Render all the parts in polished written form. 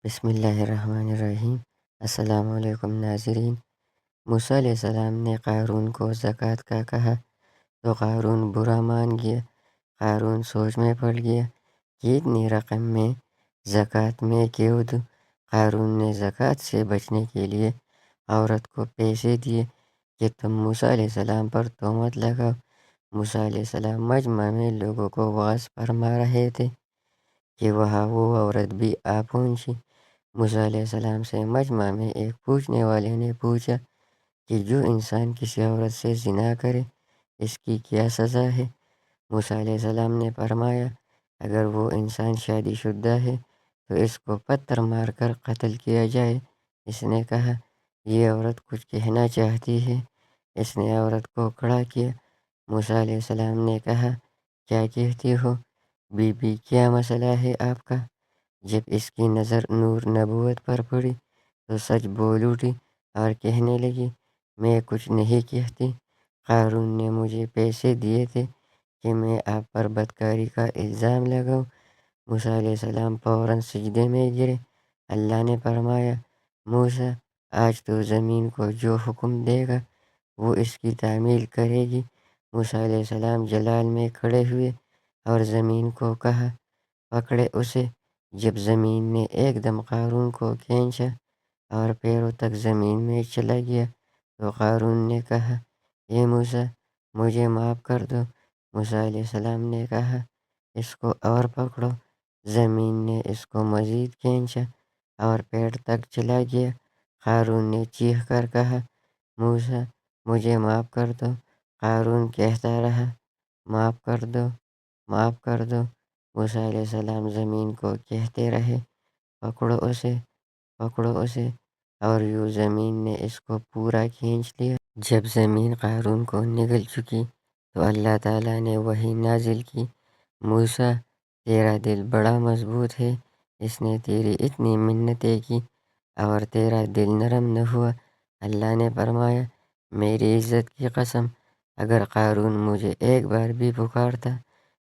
بسم اللہ الرحمن الرحیم۔ السلام علیکم ناظرین۔ موسیٰ علیہ السلام نے قارون کو زکوٰۃ کا کہا تو قارون برا مان گیا۔ قارون سوچ میں پڑ گیا کہ اتنی رقم میں زکوٰۃ میں کیوں دوں۔ قارون نے زکوٰۃ سے بچنے کے لیے عورت کو پیسے دیے کہ تم موسیٰ علیہ السلام پر تہمت لگاؤ۔ موسیٰ علیہ السلام مجمع میں لوگوں کو وعظ فرما رہے تھے کہ وہاں وہ عورت بھی آ پہنچی۔ موسیٰ علیہ السلام سے مجمع میں ایک پوچھنے والے نے پوچھا کہ جو انسان کسی عورت سے زنا کرے اس کی کیا سزا ہے؟ موسیٰ علیہ السلام نے فرمایا اگر وہ انسان شادی شدہ ہے تو اس کو پتھر مار کر قتل کیا جائے۔ اس نے کہا یہ عورت کچھ کہنا چاہتی ہے۔ اس نے عورت کو کھڑا کیا۔ موسیٰ علیہ السلام نے کہا کیا کہتی ہو؟ بی بی کیا مسئلہ ہے آپ کا؟ جب اس کی نظر نور نبوت پر پڑی تو سچ بول اٹھی اور کہنے لگی میں کچھ نہیں کہتی۔ قارون نے مجھے پیسے دیے تھے کہ میں آپ پر بدکاری کا الزام لگاؤں۔ موسیٰ علیہ السلام فوراً سجدے میں گرے۔ اللہ نے فرمایا موسیٰ آج تو زمین کو جو حکم دے گا وہ اس کی تعمیل کرے گی۔ موسیٰ علیہ السلام جلال میں کھڑے ہوئے اور زمین کو کہا پکڑے اسے۔ جب زمین نے ایک دم قارون کو کھینچا اور پیروں تک زمین میں چلا گیا تو قارون نے کہا اے موسیٰ مجھے معاف کر دو۔ موسیٰ علیہ السلام نے کہا اس کو اور پکڑو۔ زمین نے اس کو مزید کھینچا اور پیڑ تک چلا گیا۔ قارون نے چیخ کر کہا موسیٰ مجھے معاف کر دو۔ قارون کہتا رہا معاف کر دو، معاف کر دو۔ موسیٰ علیہ السلام زمین کو کہتے رہے پکڑو اسے، پکڑو اسے، اور یوں زمین نے اس کو پورا کھینچ لیا۔ جب زمین قارون کو نگل چکی تو اللہ تعالیٰ نے وحی نازل کی موسیٰ تیرا دل بڑا مضبوط ہے، اس نے تیری اتنی منتیں کی اور تیرا دل نرم نہ ہوا۔ اللہ نے فرمایا میری عزت کی قسم اگر قارون مجھے ایک بار بھی پکارتا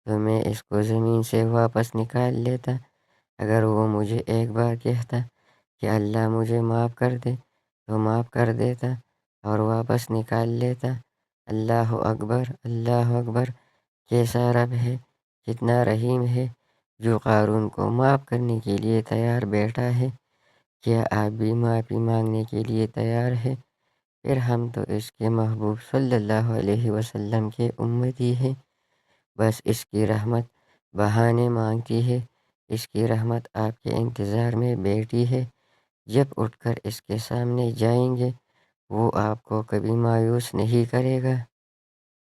تو میں اس کو زمین سے واپس نکال لیتا۔ اگر وہ مجھے ایک بار کہتا کہ اللہ مجھے معاف کر دے تو معاف کر دیتا اور واپس نکال لیتا۔ اللہ اکبر، اللہ اکبر، کیسا رب ہے، کتنا رحیم ہے جو قارون کو معاف کرنے کے لیے تیار بیٹھا ہے۔ کیا آپ بھی معافی مانگنے کے لیے تیار ہیں؟ پھر ہم تو اس کے محبوب صلی اللہ علیہ وسلم کے امتی ہیں۔ بس اس کی رحمت بہانے مانگتی ہے، اس کی رحمت آپ کے انتظار میں بیٹھی ہے۔ جب اٹھ کر اس کے سامنے جائیں گے وہ آپ کو کبھی مایوس نہیں کرے گا۔